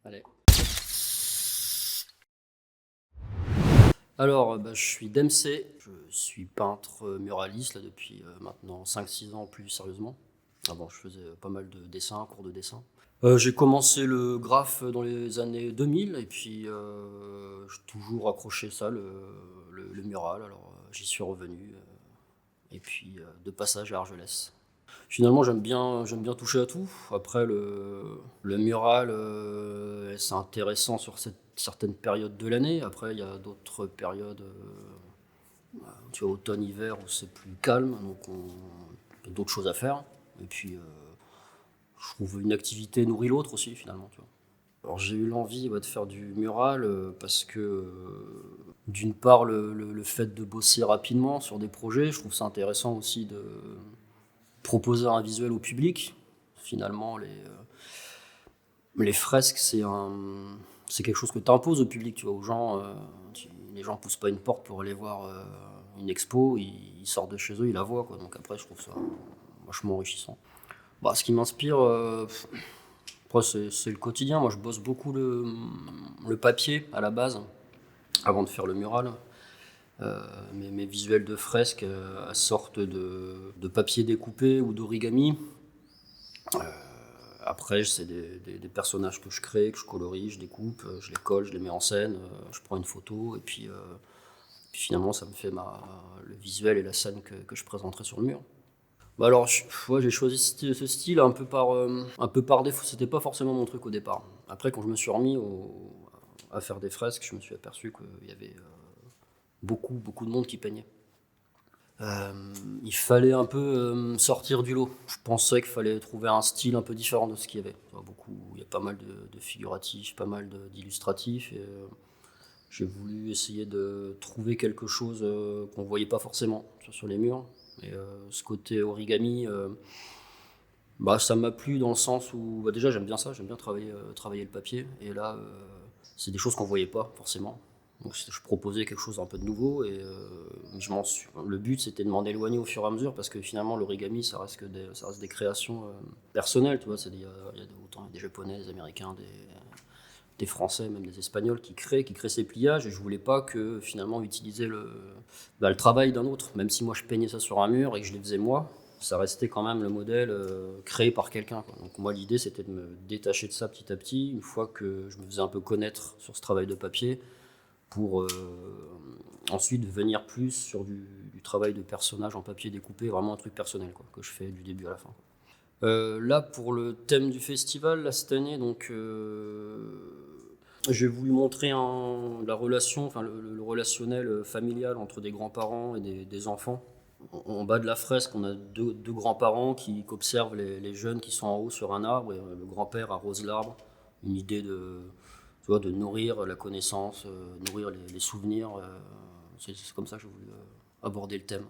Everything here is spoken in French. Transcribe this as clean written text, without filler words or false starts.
Allez. Alors, je suis Dempsey, je suis peintre muraliste là, depuis maintenant 5-6 ans plus sérieusement. Avant, je faisais pas mal de dessins, cours de dessin. J'ai commencé le graphe dans les années 2000 et puis j'ai toujours accroché ça, le mural. Alors j'y suis revenu et puis de passage à Argelès. Finalement, j'aime bien toucher à tout. Après, le mural, c'est intéressant sur certaines périodes de l'année. Après, il y a d'autres périodes, tu vois, automne, hiver, où c'est plus calme, donc il y a d'autres choses à faire. Et puis, je trouve une activité nourrit l'autre aussi, finalement, tu vois. Alors, j'ai eu l'envie de faire du mural parce que, d'une part, le fait de bosser rapidement sur des projets, je trouve ça intéressant aussi de proposer un visuel au public. Finalement, les fresques, c'est quelque chose que tu imposes au public, tu vois, aux gens. Les gens poussent pas une porte pour aller voir une expo, ils sortent de chez eux, ils la voient, quoi. Donc après, je trouve ça vachement enrichissant. Bah, ce qui m'inspire, après, c'est le quotidien. Moi, je bosse beaucoup le papier à la base, avant de faire le mural. Mes visuels de fresques sortent de papier découpé ou d'origami. Après, c'est des personnages que je crée, que je colorie, je découpe, je les colle, je les mets en scène, je prends une photo, et puis finalement, ça me fait le visuel et la scène que je présenterai sur le mur. Bah alors, ouais, j'ai choisi ce style un peu par défaut. C'était pas forcément mon truc au départ. Après, quand je me suis remis à faire des fresques, je me suis aperçu qu'il y avait beaucoup de monde qui peignait. Il fallait un peu sortir du lot. Je pensais qu'il fallait trouver un style un peu différent de ce qu'il y avait. Il y a pas mal de figuratifs, pas mal d'illustratifs. Et, j'ai voulu essayer de trouver quelque chose qu'on ne voyait pas forcément sur les murs. Et ce côté origami, ça m'a plu dans le sens où déjà j'aime bien ça, j'aime bien travailler le papier. Et là, c'est des choses qu'on ne voyait pas forcément. Donc je proposais quelque chose un peu de nouveau et le but c'était de m'en éloigner au fur et à mesure parce que finalement l'origami ça reste des créations personnelles, tu vois, il y a autant des Japonais, des Américains, des Français, même des Espagnols qui créent ces pliages et je voulais pas que finalement utiliser le travail d'un autre, même si moi je peignais ça sur un mur et que je les faisais moi, ça restait quand même le modèle créé par quelqu'un, quoi. Donc moi l'idée c'était de me détacher de ça petit à petit, une fois que je me faisais un peu connaître sur ce travail de papier, pour ensuite venir plus sur du travail de personnage en papier découpé, vraiment un truc personnel, quoi, que je fais du début à la fin. Là, pour le thème du festival, là, cette année, donc, j'ai voulu montrer la relation, enfin, le relationnel familial entre des grands-parents et des enfants. En bas de la fresque, on a deux grands-parents qui observent les jeunes qui sont en haut sur un arbre, et le grand-père arrose l'arbre. Une idée tu vois, de nourrir la connaissance, nourrir les souvenirs. C'est comme ça que j'ai voulu aborder le thème.